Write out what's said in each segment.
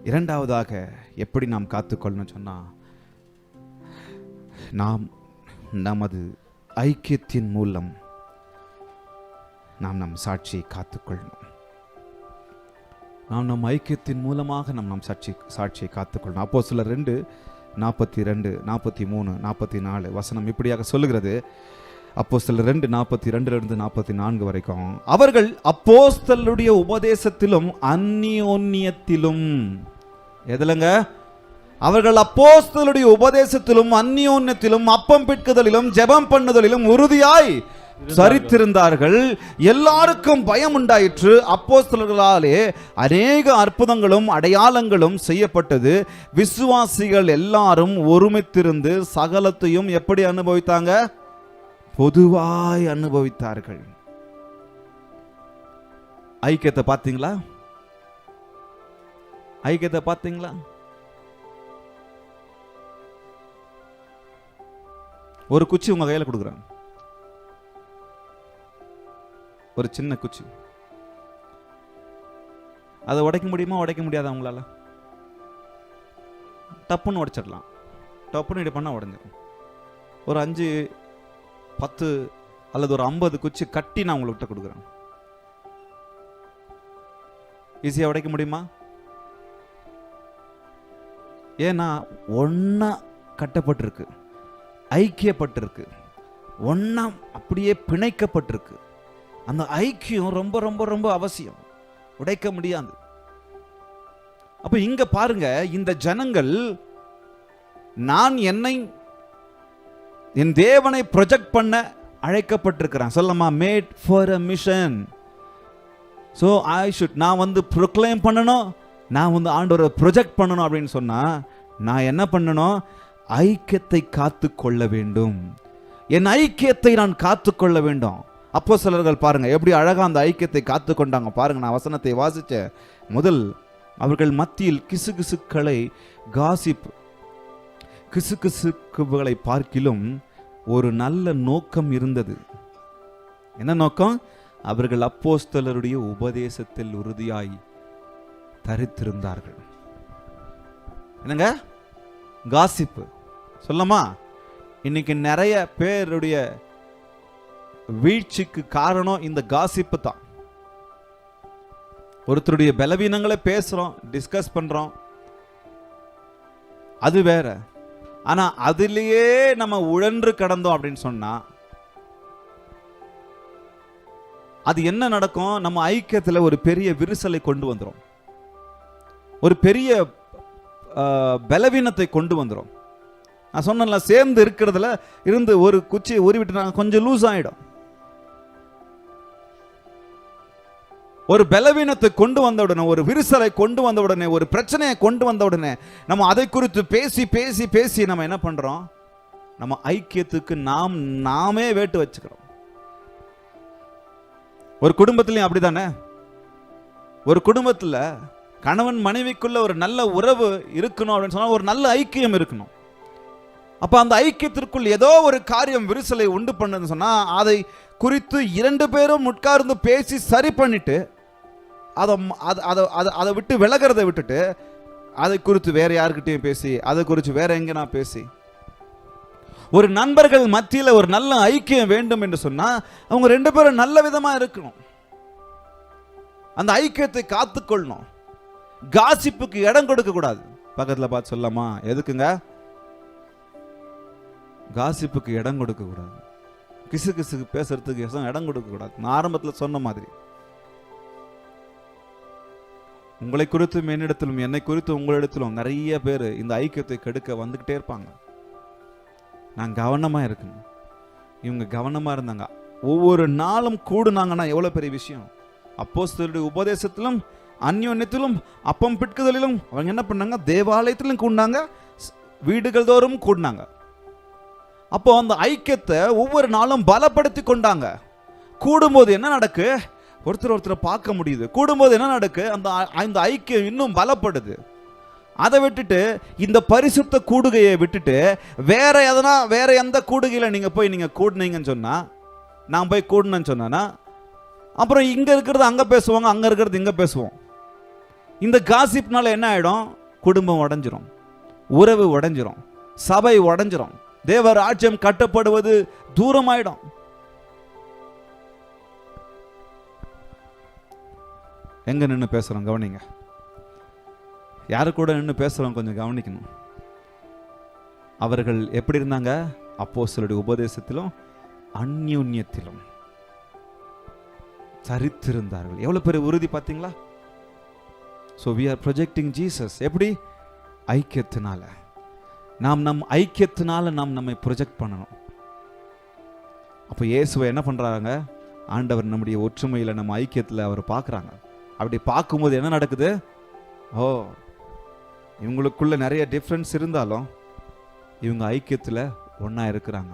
இரண்டாவதாக எப்படி நாம் காத்துக்கொள்ளணும் சொன்னா, நாம் நமது ஐக்கியத்தின் மூலம் நாம் நம் சாட்சியை காத்துக்கொள்ளணும். நாம் நம் ஐக்கியத்தின் மூலமாக நம் சாட்சியை காத்துக்கொள்ளணும். அப்போஸ்தலர் 2:42, 43, 44 வசனம் இப்படியாக சொல்லுகிறது. அப்போஸ்தலர் 2:42 44 வரைக்கும், அவர்கள் அப்போஸ்தலருடைய உபதேசத்திலும் அந்நியோன்யத்திலும், எதுலங்க? அவர்கள் அப்போஸ்தலருடைய உபதேசத்திலும் அந்நியோன்யத்திலும் அப்பம் பிட்குதலிலும் ஜெபம் பண்ணுதலிலும் உறுதியாய் சரித்திருந்தார்கள். எல்லாருக்கும் பயம் உண்டாயிற்று. அப்போஸ்தலர்களாலே அநேக அற்புதங்களும் அடையாளங்களும் செய்யப்பட்டது. விசுவாசிகள் எல்லாரும் ஒருமித்திருந்து சகலத்தையும் எப்படி அனுபவித்தாங்க? பொதுவாய் அனுபவித்தார்கள். ஐக்கியத்தை பார்த்தீங்களா? ஐக்கியத்தை பார்த்தீங்களா? ஒரு குச்சி உங்க கையில கொடுக்குறாங்க, ஒரு சின்ன குச்சி. அதை உடைக்க முடியுமா? உடைக்க முடியாதா உங்களால? டப்புன்னு உடைச்சிடலாம். டப்புன்னு இப்படி பண்ணா உடைஞ்சிடும். ஒரு 5, 10 அல்லது ஒரு 50 குச்சி கட்டி நான் உங்கள்கிட்ட கொடுக்குறேன். ஈஸியா உடைக்க முடியுமா? ஏன்னா ஒன்னா கட்டப்பட்டிருக்கு, ஐக்கியப்பட்டிருக்கு, ஒன்னா அப்படியே பிணைக்கப்பட்டிருக்கு. அந்த ஐக்கியம் ரொம்ப ரொம்ப ரொம்ப அவசியம், உடைக்க முடியாது. அப்ப இங்க பாருங்க, இந்த ஜனங்கள் நான் என்னை என் தேவனை ப்ரொஜெக்ட் பண்ண அழைக்கப்பட்டிருக்கிறான். சொல்லமா, made for a mission. So I should, நான் வந்து ப்ரொக்ளைம் பண்ணணும், நான் வந்து ஆண்டவரை ப்ரொஜெக்ட் பண்ணணும் அப்படின்னு சொன்னா நான் என்ன பண்ணணும்? ஐக்கியத்தை காத்து கொள்ள வேண்டும். என் ஐக்கியத்தை நான் காத்து கொள்ள வேண்டும். அப்போஸ்தலர்கள் பாருங்க எப்படி அழகா அந்த ஐக்கியத்தை காத்து கொண்டாங்க பாருங்க. நான் வசனத்தை வாசிச்சேன். முதல், அவர்கள் மத்தியில் கிசுகிசுக்களை, காசிப், கிசுகிசுக்குகளை பார்க்கிலும் ஒரு நல்ல நோக்கம் இருந்தது. என்ன நோக்கம்? அவர்கள் அப்போஸ்தலருடைய உபதேசத்தில் உறுதியாய் தரித்திருந்தார்கள். என்னங்க? காசிப்பு சொல்லமா? இன்னைக்கு நிறைய பேருடைய வீழ்ச்சிக்கு காரணம் இந்த காசிப்பு தான். ஒருத்தருடைய பலவீனங்களை பேசுறோம், டிஸ்கஸ் பண்றோம், அது வேற. ஆனா அதிலேயே நம்ம உழன்று கடந்தோம் அப்படின்னு சொன்னா அது என்ன நடக்கும்? நம்ம ஐக்கியத்தில் ஒரு பெரிய விரிசலை கொண்டு வந்துடும், ஒரு பெரிய பலவீனத்தை கொண்டு வந்துடும். நான் சொன்னல, சேர்ந்து இருக்கிறதுல இருந்து ஒரு குச்சியை உருவிட்டு கொஞ்சம் லூஸ் ஆயிடும். ஒரு பலவீனத்தை கொண்டு வந்த உடனே, ஒரு விரிசலை கொண்டு வந்த உடனே, ஒரு பிரச்சனையை கொண்டு வந்த உடனே நம்ம அதை குறித்து பேசி பேசி பேசி நம்ம என்ன பண்றோம்? நம்ம ஐக்கியத்துக்கு நாமே வேட்டு வச்சுக்கிறோம். ஒரு குடும்பத்திலையும் அப்படித்தானே? ஒரு குடும்பத்துல கணவன் மனைவிக்குள்ள ஒரு நல்ல உறவு இருக்கணும் அப்படின்னு சொன்னா ஒரு நல்ல ஐக்கியம் இருக்கணும். அப்ப அந்த ஐக்கியத்திற்குள் ஏதோ ஒரு காரியம் விரிசலை உண்டு பண்ணுன்னு சொன்னா அதை குறித்து 2 பேரும் உட்கார்ந்து பேசி சரி பண்ணிட்டு அதை விட்டு விலகிறத விட்டுட்டு அதை குறித்து வேற யாருக்கிட்டையும் பேசி, அதை குறித்து வேற எங்க நான் பேசி, ஒரு நண்பர்கள் மத்தியில் ஒரு நல்ல ஐக்கியம் வேண்டும் என்று சொன்னா அவங்க 2 பேரும் நல்ல விதமா இருக்கணும். அந்த ஐக்கியத்தை காத்துக்கொள்ளணும். காசிப்புக்கு இடம் கொடுக்க கூடாது. பக்கத்துல பார்த்து சொல்லலாமா, எதுக்குங்க காசிப்புக்கு இடம் கொடுக்க கூடாது? கிசு கிசுக்கு பேசுறதுக்கு இடம் கொடுக்க கூடாது. நான் ஆரம்பத்தில் சொன்ன மாதிரி உங்களை குறித்தும் என்னிடத்திலும் என்னை குறித்தும் உங்களிடத்திலும் நிறைய பேர் இந்த ஐக்கியத்தை கெடுக்க வந்துகிட்டே இருப்பாங்க. நான் கவனமா இருக்கணும். இவங்க கவனமா இருந்தாங்க. ஒவ்வொரு நாளும் கூடுனாங்கன்னா எவ்வளவு பெரிய விஷயம். அப்போஸ்தலருடைய உபதேசத்திலும் அந்யோன்யத்திலும் அப்பம் பிட்குதலிலும் அவங்க என்ன பண்ணாங்க? தேவாலயத்திலும் கூடினாங்க, வீடுகள் தோறும் கூடினாங்க. அப்போ அந்த ஐக்கியத்தை ஒவ்வொரு நாளும் பலப்படுத்தி கொண்டாங்க. கூடும்போது என்ன நடக்கு? ஒருத்தரை பார்க்க முடியுது. கூடும்போது என்ன நடக்கு? அந்த ஐக்கியம் இன்னும் பலப்படுது. அதை விட்டுட்டு இந்த பரிசுத்த கூடுகையை விட்டுட்டு வேற எந்த கூடுகையில் நீங்க கூடுனீங்கன்னு சொன்னா, நான் போய் கூடுனேன்னு சொன்னா, அப்புறம் இங்க இருக்கிறது அங்க பேசுவாங்க, அங்க இருக்கிறது இங்க பேசுவோம். இந்த காசிப்னால என்ன ஆயிடும்? குடும்பம் உடைஞ்சிரும், உறவு உடைஞ்சிரும், சபை உடைஞ்சிரும், தேவ ராஜ்யம் கட்டப்படுவது தூரமாயிடும். எங்க நின்று பேசுறோம் கவனிங்க. யாரு கூட நின்று பேசுறோம் கொஞ்சம் கவனிக்கணும். அவர்கள் எப்படி இருந்தாங்க? அப்போஸ்தலருடைய உபதேசத்திலும் அந்யோன்யத்திலும் சரித்திருந்தார்கள். எவ்வளவு பெரிய உறுதி பார்த்தீங்களா? So we are projecting Jesus. எப்படி? ஐக்கியத்தினால. நாம் நம் ஐக்கியத்தினால நாம் நம்மை ப்ரொஜெக்ட் பண்ணணும். அப்போ இயேசுவை என்ன பண்றாங்க? ஆண்டவர் நம்முடைய ஒற்றுமையில் நம்ம ஐக்கியத்தில் அவர் பார்க்குறாங்க. அப்படி பார்க்கும்போது என்ன நடக்குது? ஓ, இவங்களுக்குள்ள நிறைய டிஃப்ரென்ஸ் இருந்தாலும் இவங்க ஐக்கியத்தில் ஒன்றா இருக்கிறாங்க.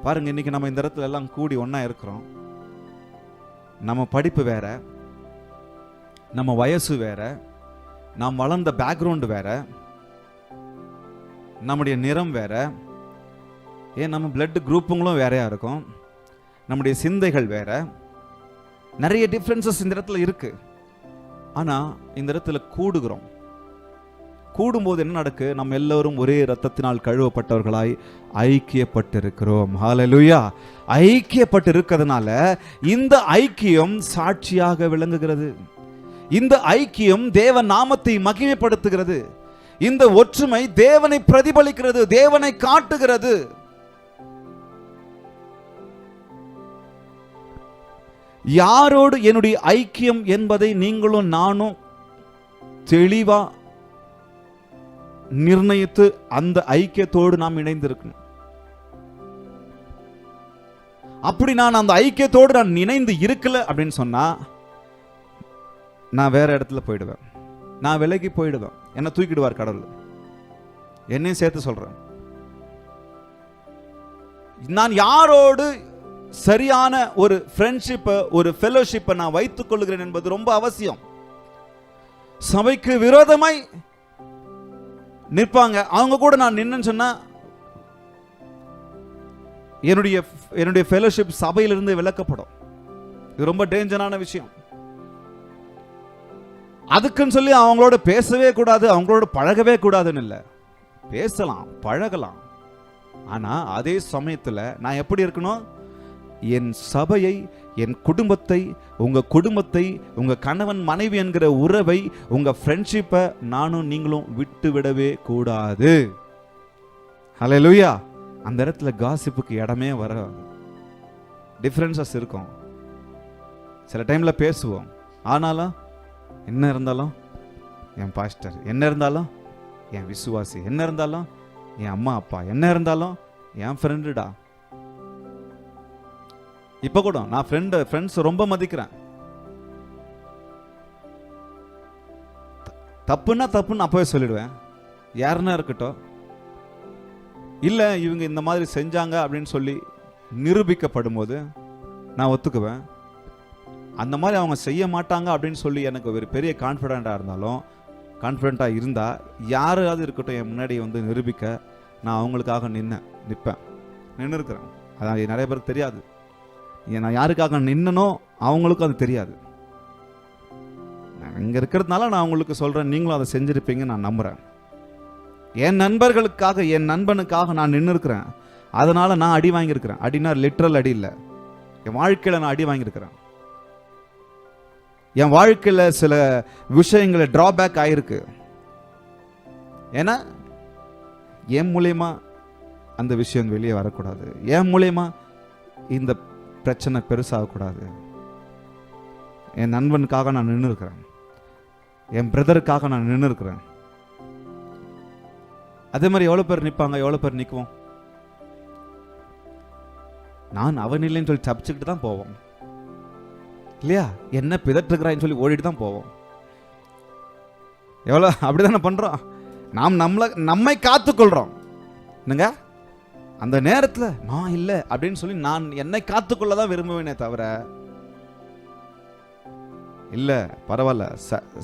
பாருங்க, இன்னைக்கு நம்ம இந்த இடத்துல எல்லாம் கூடி ஒன்றா இருக்கிறோம். நம்ம படிப்பு வேற, நம்ம வயசு வேற, நாம் வளர்ந்த பேக்ரவுண்டு வேற, நம்முடைய நிறம் வேற, ஏன் நம்ம பிளட் குரூப்புங்களும் வேறையா இருக்கும், நம்முடைய சிந்தைகள் வேற, நிறைய டிஃப்ரென்சஸ் இந்த இடத்துல இருக்கு. ஆனா இந்த இடத்துல கூடுகிறோம். கூடும்போது என்ன நடக்கு? நம்ம எல்லோரும் ஒரே இரத்தத்தினால் கழுவப்பட்டவர்களாய் ஐக்கியப்பட்டிருக்கிறோம். ஹல்லேலூயா! ஐக்கியப்பட்டிருக்கிறதுனால இந்த ஐக்கியம் சாட்சியாக விளங்குகிறது. இந்த ஐக்கியம் தேவ நாமத்தை மகிமைப்படுத்துகிறது. இந்த ஒற்றுமை தேவனை பிரதிபலிக்கிறது, தேவனை காட்டுகிறது. யாரோடு என்னுடைய ஐக்கியம் என்பதை நீங்களும் நானும் தெளிவா நிர்ணயித்து அந்த ஐக்கியத்தோடு நாம் இணைந்திருக்கணும். அப்படி நான் அந்த ஐக்கியத்தோடு நான் இணைந்து இருக்கல அப்படின்னு சொன்னா நான் வேற இடத்துல போயிடுவேன், நான் விலகி போயிடுவேன், என்ன தூக்கிடுவார் கடவுள். என்னையும் சேர்த்து சொல்றேன். நான் யாரோடு சரியான ஒரு ஃப்ரெண்ட்ஷிப்பை, ஒரு ஃபெலோஷிப்பை நான் வைத்துக் கொள்கிறேன் என்பது ரொம்ப அவசியம். சபைக்கு விரோதமாய் நிற்பாங்க, அவங்க கூட நான் நின்னு சொன்னா என்னுடைய ஃபெலோஷிப் சபையிலிருந்து விலக்கப்படும். இது ரொம்ப டேஞ்சரான விஷயம். அதுக்குன்னு சொல்லி அவங்களோட பேசவே கூடாது, அவங்களோட பழகவே கூடாதுன்னு இல்லை. பேசலாம், பழகலாம். ஆனா அதே சமயத்தில் நான் எப்படி இருக்கணும்? என் சபையை, என் குடும்பத்தை, உங்க குடும்பத்தை, உங்க கணவன் மனைவி என்கிற உறவை, உங்க ஃப்ரெண்ட்ஷிப்பை நானும் நீங்களும் விட்டு விடவே கூடாது. ஹல்லேலூயா! அந்த இடத்துல காசிப்புக்கு இடமே வர. டிஃபரன்சஸ் இருக்கும். சில டைம்ல பேசுவோம், ஆனாலும் என்ன இருந்தாலும் என் பாஸ்டர், என்ன இருந்தாலும் என் விசுவாசி, என்ன இருந்தாலும் என் அம்மா அப்பா, என்ன இருந்தாலும் என் ஃப்ரெண்டுடா. இப்ப கூட நான் ஃப்ரெண்ட்ஸ் ரொம்ப மதிக்கிறேன். தப்புன்னா தப்புன்னு அப்பவே சொல்லிடுவேன், யாருன்னா இருக்கட்டும். இல்ல இவங்க இந்த மாதிரி செஞ்சாங்க அப்படின்னு சொல்லி நிரூபிக்கப்படும் போது நான் ஒத்துக்குவேன். அந்த மாதிரி அவங்க செய்ய மாட்டாங்க அப்படின்னு சொல்லி எனக்கு ஒரு பெரிய கான்ஃபிடென்ட்டாக இருந்தால் யாராவது இருக்கட்டும் என் முன்னாடி வந்து நிரூபிக்க நான் அவங்களுக்காக நின்று இருக்கிறேன். அதான் நிறைய பேருக்கு தெரியாது. நான் யாருக்காக நின்னனோ அவங்களுக்கும் அது தெரியாது. நான் இங்கே இருக்கிறதுனால நான் அவங்களுக்கு சொல்கிறேன், நீங்களும் அதை செஞ்சுருப்பீங்க நான் நம்புகிறேன். என் நண்பர்களுக்காக, என் நண்பனுக்காக நான் நின்று இருக்கிறேன். அதனால் நான் அடி வாங்கியிருக்கிறேன். அடினா லிட்ரல் அடி இல்லை, என் வாழ்க்கையில் நான் அடி வாங்கியிருக்கிறேன். என் வாழ்க்கையில் சில விஷயங்களை டிராபேக் ஆயிருக்கு. ஏன்னா என் மூலியமா அந்த விஷயம் வெளியே வரக்கூடாது, என் மூலியமா இந்த பிரச்சனை பெருசாகக்கூடாது. என் நண்பனுக்காக நான் நின்று இருக்கிறேன், என் பிரதருக்காக நான் நின்று இருக்கிறேன். அதே மாதிரி எவ்வளோ பேர் நிற்பாங்க, எவ்வளோ பேர் நிற்குவோம். நான் அவன் இல்லைன்னு சொல்லி தப்பிச்சுக்கிட்டு தான் போவோம் இல்லையா? என்ன பிதற்றுக்கிறான்னு சொல்லி ஓடிட்டு தான் போவோம். எவ்வளோ அப்படிதானே பண்றோம். நாம் நம்மை காத்துக்கொள்றோம். என்னங்க அந்த நேரத்தில் நான் இல்லை அப்படின்னு சொல்லி நான் என்னை காத்துக்கொள்ள தான் விரும்புவேனே தவிர, இல்லை பரவாயில்ல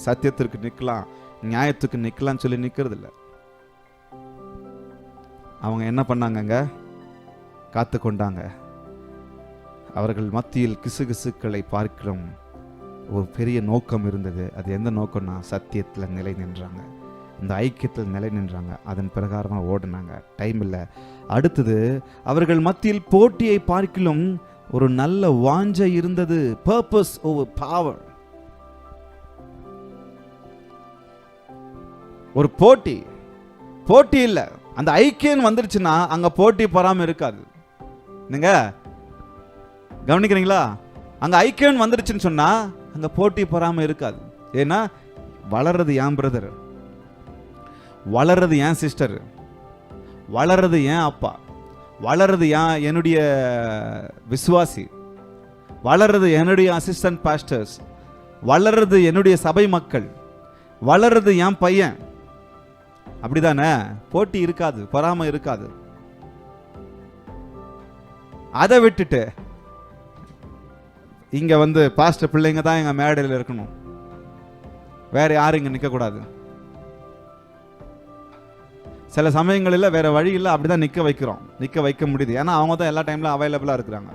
சத்தியத்திற்கு நிற்கலாம், நியாயத்துக்கு நிற்கலாம்னு சொல்லி நிற்கிறது இல்லை. அவங்க என்ன பண்ணாங்கங்க? காத்து கொண்டாங்க. அவர்கள் மத்தியில் கிசுகிசுக்களை பார்க்கிறோம், ஒரு பெரிய நோக்கம் இருந்தது. அது எந்த நோக்கம்னா சத்தியத்தில் நிலை நின்றாங்க, இந்த ஐக்கியத்தில் நிலை நின்றாங்க. அதன் பிரகாரமாக ஓடினாங்க. டைம் இல்லை. அடுத்தது, அவர்கள் மத்தியில் போட்டியை பார்க்கிலும் ஒரு நல்ல வாஞ்சை இருந்தது. Purpose over power. ஒரு போட்டி இல்லை. அந்த ஐக்கியம் வந்துருச்சுன்னா அங்க போட்டி பொறாமை இருக்காது. நீங்க கவனிக்கிறீங்களா? அங்க ஐக்கியம் வந்துருச்சுன்னு சொன்னா அங்க போட்டி பொறாமை இருக்காது. ஏன்னா வளர்றது என் பிரதர், வளர்றது என் சிஸ்டர், வளர்றது என் அப்பா, வளர்றது என்னுடைய விசுவாசி, வளர்றது என்னுடைய அசிஸ்டன்ட் பாஸ்டர்ஸ், வளர்றது என்னுடைய சபை மக்கள், வளர்றது என் பையன். அப்படிதானே? போட்டி இருக்காது, பொறாமை இருக்காது. அதை விட்டுட்டு இங்க பாஸ்டர் பிள்ளைங்க தான் எங்க மேடையில் இருக்கணும், வேற யாரும் இங்க நிக்க கூடாது. சில சமயங்களில் வேற வழி இல்லை, அப்படிதான் நிக்க வைக்கிறோம், நிக்க வைக்க முடியுது. ஏன்னா அவங்க தான் எல்லா டைம்ல அவைலபிளா இருக்கிறாங்க.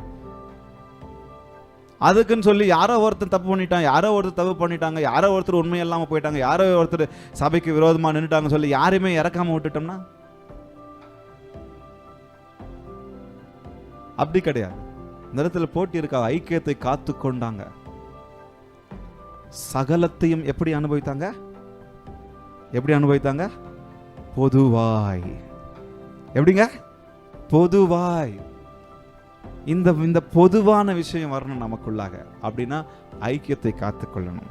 அதுக்குன்னு சொல்லி யாரோ ஒருத்தர் தப்பு பண்ணிட்டாங்க, யாரோ ஒருத்தர் தப்பு பண்ணிட்டாங்க, யாரோ ஒருத்தர் உண்மை இல்லாமல் போயிட்டாங்க, யாரோ ஒருத்தர் சபைக்கு விரோதமாக நின்றுட்டாங்க சொல்லி யாரையுமே இறக்காம விட்டுட்டோம்னா அப்படி கிடையாது. இந்த இடத்துல போட்டி இருக்கா. ஐக்கியத்தை காத்து கொண்டாங்க. சகலத்தையும் எப்படி அனுபவித்தாங்க? எப்படி அனுபவித்தாங்க? பொதுவாய். எப்படிங்க? பொதுவாய். இந்த பொதுவான விஷயம் வரணும் நமக்குள்ளாக. அப்படின்னா ஐக்கியத்தை காத்துக்கொள்ளணும்.